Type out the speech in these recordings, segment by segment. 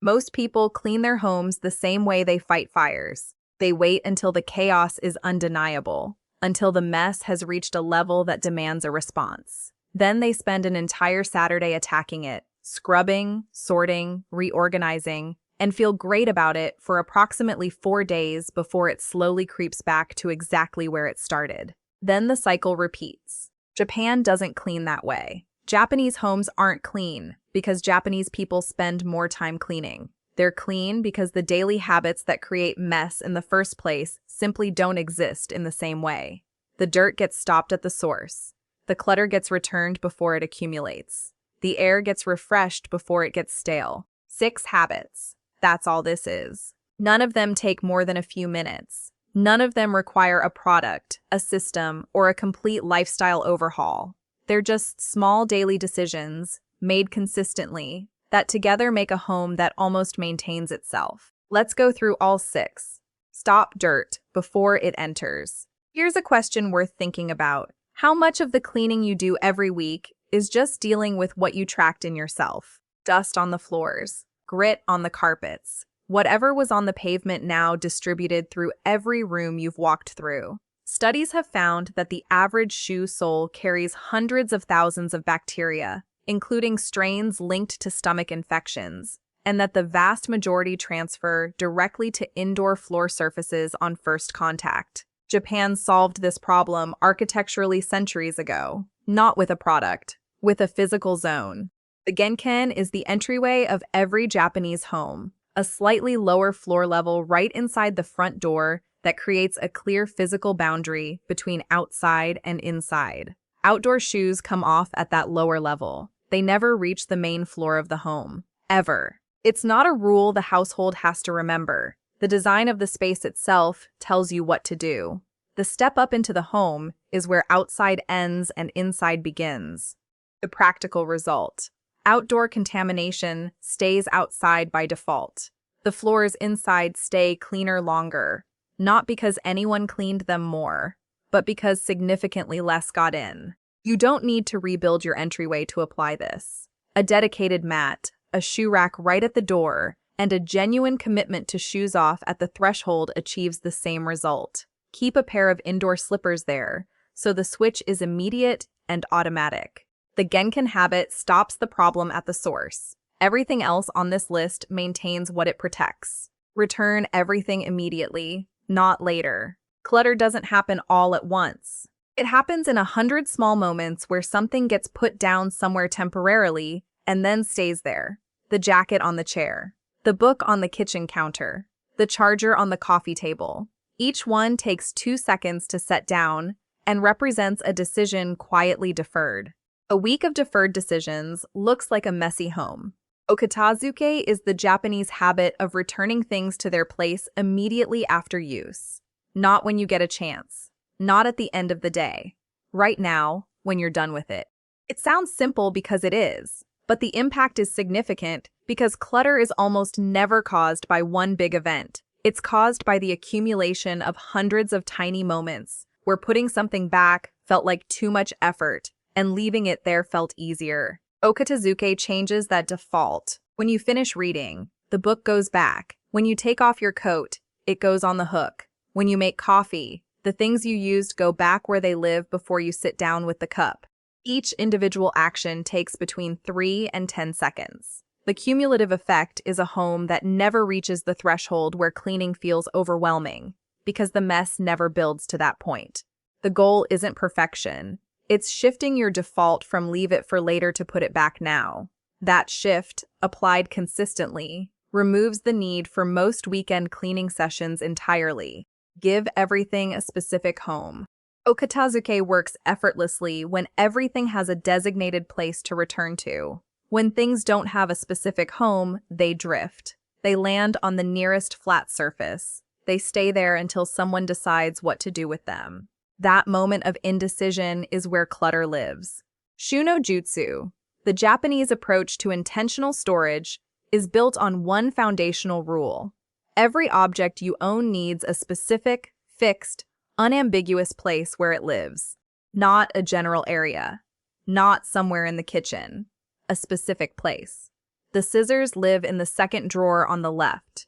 Most people clean their homes the same way they fight fires. They wait until the chaos is undeniable, until the mess has reached a level that demands a response. Then they spend an entire Saturday attacking it, scrubbing, sorting, reorganizing, and feel great about it for approximately 4 days before it slowly creeps back to exactly where it started. Then the cycle repeats. Japan doesn't clean that way. Japanese homes aren't clean because Japanese people spend more time cleaning. They're clean because the daily habits that create mess in the first place simply don't exist in the same way. The dirt gets stopped at the source. The clutter gets returned before it accumulates. The air gets refreshed before it gets stale. 6 habits. That's all this is. None of them take more than a few minutes. None of them require a product, a system, or a complete lifestyle overhaul. They're just small daily decisions, made consistently, that together make a home that almost maintains itself. Let's go through all 6. Stop dirt before it enters. Here's a question worth thinking about. How much of the cleaning you do every week is just dealing with what you tracked in yourself? Dust on the floors, grit on the carpets, whatever was on the pavement now distributed through every room you've walked through. Studies have found that the average shoe sole carries hundreds of thousands of bacteria, including strains linked to stomach infections, and that the vast majority transfer directly to indoor floor surfaces on first contact. Japan solved this problem architecturally centuries ago, not with a product, with a physical zone. The GENKAN is the entryway of every Japanese home, a slightly lower floor level right inside the front door that creates a clear physical boundary between outside and inside. Outdoor shoes come off at that lower level. They never reach the main floor of the home, ever. It's not a rule the household has to remember. The design of the space itself tells you what to do. The step up into the home is where outside ends and inside begins. The practical result. Outdoor contamination stays outside by default. The floors inside stay cleaner longer, not because anyone cleaned them more, but because significantly less got in. You don't need to rebuild your entryway to apply this. A dedicated mat, a shoe rack right at the door, and a genuine commitment to shoes off at the threshold achieves the same result. Keep a pair of indoor slippers there, so the switch is immediate and automatic. The GENKAN habit stops the problem at the source. Everything else on this list maintains what it protects. Return everything immediately, not later. Clutter doesn't happen all at once. It happens in 100 small moments where something gets put down somewhere temporarily and then stays there. The jacket on the chair, the book on the kitchen counter, the charger on the coffee table. Each one takes 2 seconds to set down and represents a decision quietly deferred. A week of deferred decisions looks like a messy home. OKATAZUKE is the Japanese habit of returning things to their place immediately after use. Not when you get a chance. Not at the end of the day. Right now, when you're done with it. It sounds simple because it is, but the impact is significant because clutter is almost never caused by one big event. It's caused by the accumulation of hundreds of tiny moments where putting something back felt like too much effort and leaving it there felt easier. OKATAZUKE changes that default. When you finish reading, the book goes back. When you take off your coat, it goes on the hook. When you make coffee, the things you used go back where they live before you sit down with the cup. Each individual action takes between 3 and 10 seconds. The cumulative effect is a home that never reaches the threshold where cleaning feels overwhelming, because the mess never builds to that point. The goal isn't perfection. It's shifting your default from leave it for later to put it back now. That shift, applied consistently, removes the need for most weekend cleaning sessions entirely. Give everything a specific home. OKATAZUKE works effortlessly when everything has a designated place to return to. When things don't have a specific home, they drift. They land on the nearest flat surface. They stay there until someone decides what to do with them. That moment of indecision is where clutter lives. SHUNO JUTSU, the Japanese approach to intentional storage, is built on one foundational rule. Every object you own needs a specific, fixed, unambiguous place where it lives. Not a general area. Not somewhere in the kitchen. A specific place. The scissors live in the second drawer on the left.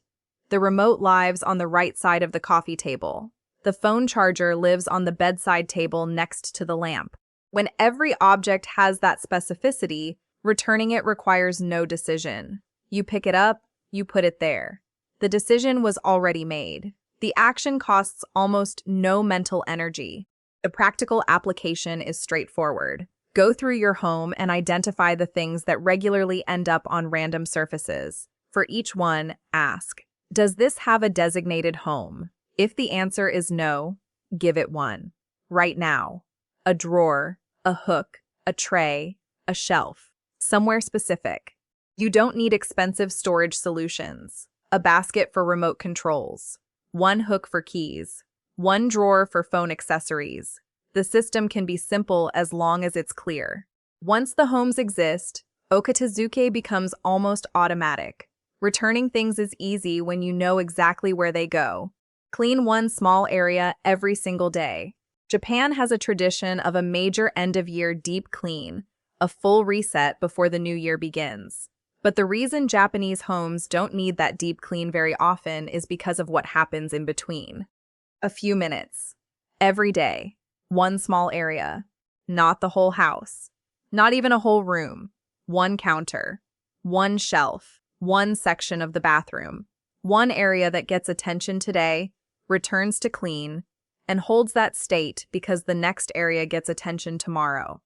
The remote lives on the right side of the coffee table. The phone charger lives on the bedside table next to the lamp. When every object has that specificity, returning it requires no decision. You pick it up, you put it there. The decision was already made. The action costs almost no mental energy. The practical application is straightforward. Go through your home and identify the things that regularly end up on random surfaces. For each one, ask, does this have a designated home? If the answer is no, give it one. Right now. A drawer, a hook, a tray, a shelf. Somewhere specific. You don't need expensive storage solutions. A basket for remote controls. One hook for keys. One drawer for phone accessories. The system can be simple as long as it's clear. Once the homes exist, OKATAZUKE becomes almost automatic. Returning things is easy when you know exactly where they go. Clean one small area every single day. Japan has a tradition of a major end-of-year deep clean, a full reset before the new year begins. But the reason Japanese homes don't need that deep clean very often is because of what happens in between. A few minutes. Every day. One small area. Not the whole house. Not even a whole room. One counter. One shelf. One section of the bathroom. One area that gets attention today, returns to clean, and holds that state because the next area gets attention tomorrow.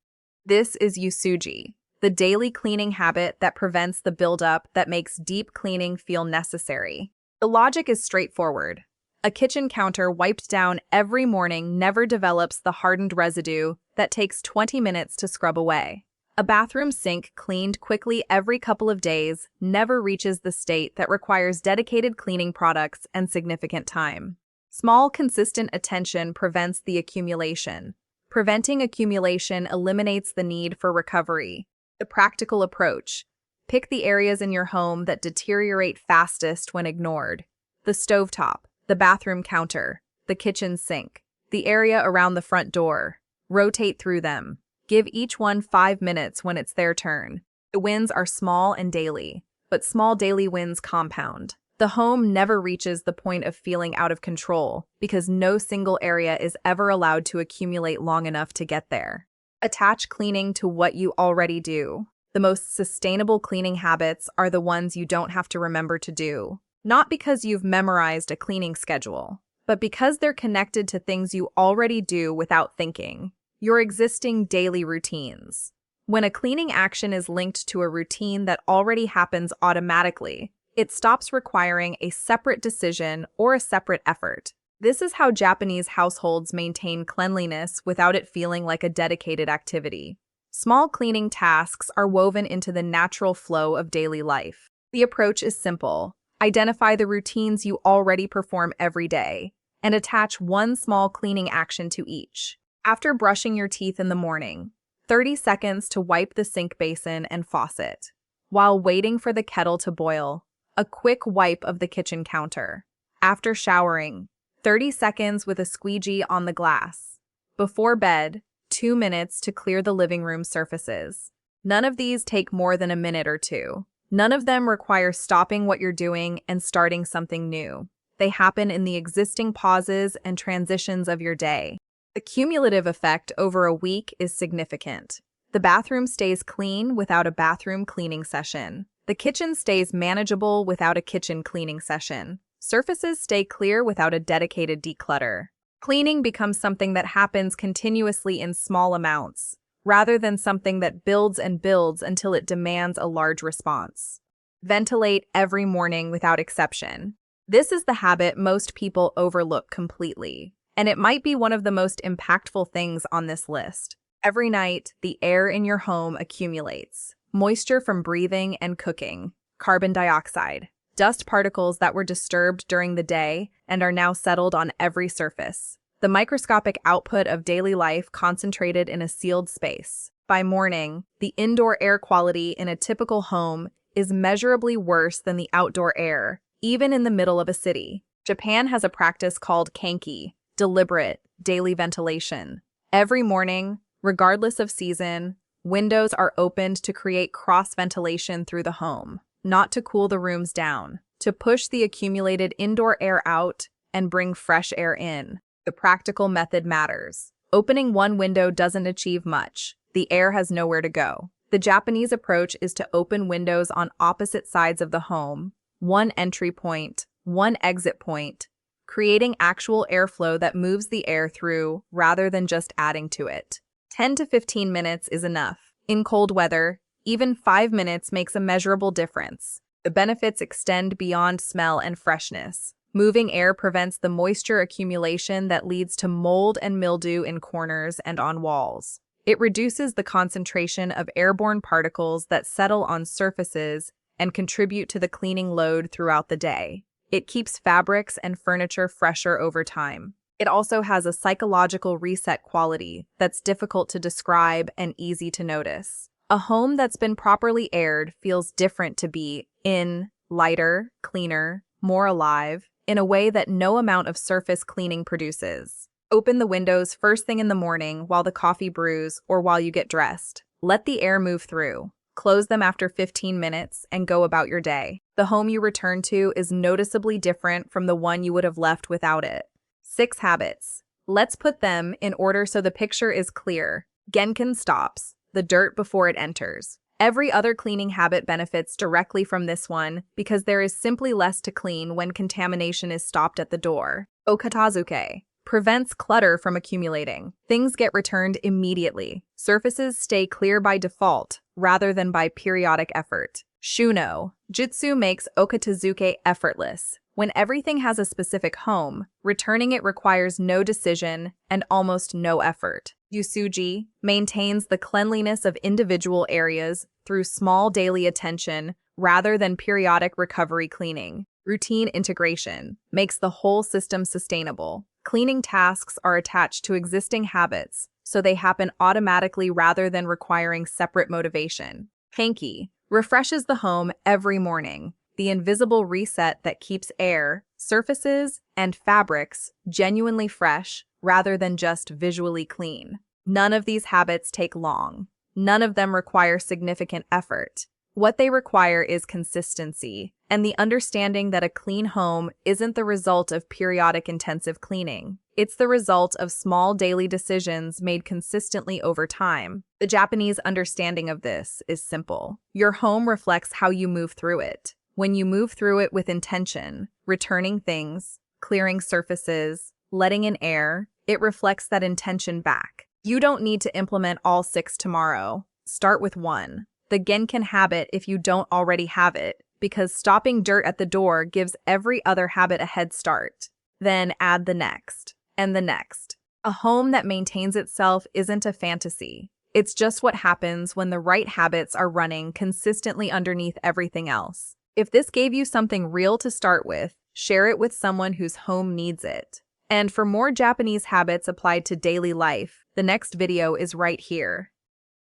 This is USUJI, the daily cleaning habit that prevents the buildup that makes deep cleaning feel necessary. The logic is straightforward. A kitchen counter wiped down every morning never develops the hardened residue that takes 20 minutes to scrub away. A bathroom sink cleaned quickly every couple of days never reaches the state that requires dedicated cleaning products and significant time. Small, consistent attention prevents the accumulation. Preventing accumulation eliminates the need for recovery. The practical approach. Pick the areas in your home that deteriorate fastest when ignored. The stovetop, the bathroom counter, the kitchen sink, the area around the front door. Rotate through them. Give each one 5 minutes when it's their turn. The wins are small and daily, but small daily wins compound. The home never reaches the point of feeling out of control because no single area is ever allowed to accumulate long enough to get there. Attach cleaning to what you already do. The most sustainable cleaning habits are the ones you don't have to remember to do. Not because you've memorized a cleaning schedule, but because they're connected to things you already do without thinking. Your existing daily routines. When a cleaning action is linked to a routine that already happens automatically, it stops requiring a separate decision or a separate effort. This is how Japanese households maintain cleanliness without it feeling like a dedicated activity. Small cleaning tasks are woven into the natural flow of daily life. The approach is simple. Identify the routines you already perform every day and attach one small cleaning action to each. After brushing your teeth in the morning, 30 seconds to wipe the sink basin and faucet. While waiting for the kettle to boil, a quick wipe of the kitchen counter. After showering, 30 seconds with a squeegee on the glass. Before bed, 2 minutes to clear the living room surfaces. None of these take more than a minute or two. None of them require stopping what you're doing and starting something new. They happen in the existing pauses and transitions of your day. The cumulative effect over a week is significant. The bathroom stays clean without a bathroom cleaning session. The kitchen stays manageable without a kitchen cleaning session. Surfaces stay clear without a dedicated declutter. Cleaning becomes something that happens continuously in small amounts, rather than something that builds and builds until it demands a large response. Ventilate every morning without exception. This is the habit most people overlook completely, and it might be one of the most impactful things on this list. Every night, the air in your home accumulates. Moisture from breathing and cooking, carbon dioxide, dust particles that were disturbed during the day and are now settled on every surface. The microscopic output of daily life concentrated in a sealed space. By morning, the indoor air quality in a typical home is measurably worse than the outdoor air, even in the middle of a city. Japan has a practice called KANKI, deliberate daily ventilation. Every morning, regardless of season, Windows are opened to create cross-ventilation through the home, not to cool the rooms down, to push the accumulated indoor air out and bring fresh air in. The practical method matters. Opening one window doesn't achieve much. The air has nowhere to go. The Japanese approach is to open windows on opposite sides of the home, one entry point, one exit point, creating actual airflow that moves the air through rather than just adding to it. 10 to 15 minutes is enough. In cold weather, even 5 minutes makes a measurable difference. The benefits extend beyond smell and freshness. Moving air prevents the moisture accumulation that leads to mold and mildew in corners and on walls. It reduces the concentration of airborne particles that settle on surfaces and contribute to the cleaning load throughout the day. It keeps fabrics and furniture fresher over time. It also has a psychological reset quality that's difficult to describe and easy to notice. A home that's been properly aired feels different to be in, lighter, cleaner, more alive, in a way that no amount of surface cleaning produces. Open the windows first thing in the morning while the coffee brews or while you get dressed. Let the air move through. Close them after 15 minutes and go about your day. The home you return to is noticeably different from the one you would have left without it. 6 habits. Let's put them in order so the picture is clear. GENKAN stops the dirt before it enters. Every other cleaning habit benefits directly from this one because there is simply less to clean when contamination is stopped at the door. OKATAZUKE prevents clutter from accumulating. Things get returned immediately. Surfaces stay clear by default rather than by periodic effort. SHUNO JUTSU makes OKATAZUKE effortless. When everything has a specific home, returning it requires no decision and almost no effort. USUJI maintains the cleanliness of individual areas through small daily attention rather than periodic recovery cleaning. Routine integration makes the whole system sustainable. Cleaning tasks are attached to existing habits, so they happen automatically rather than requiring separate motivation. KANKI refreshes the home every morning, the invisible reset that keeps air, surfaces, and fabrics genuinely fresh rather than just visually clean. None of these habits take long. None of them require significant effort. What they require is consistency and the understanding that a clean home isn't the result of periodic intensive cleaning. It's the result of small daily decisions made consistently over time. The Japanese understanding of this is simple. Your home reflects how you move through it. When you move through it with intention, returning things, clearing surfaces, letting in air, it reflects that intention back. You don't need to implement all 6 tomorrow. Start with 1. The GENKAN habit if you don't already have it, because stopping dirt at the door gives every other habit a head start. Then add the next, and the next. A home that maintains itself isn't a fantasy. It's just what happens when the right habits are running consistently underneath everything else. If this gave you something real to start with, share it with someone whose home needs it. And for more Japanese habits applied to daily life, the next video is right here.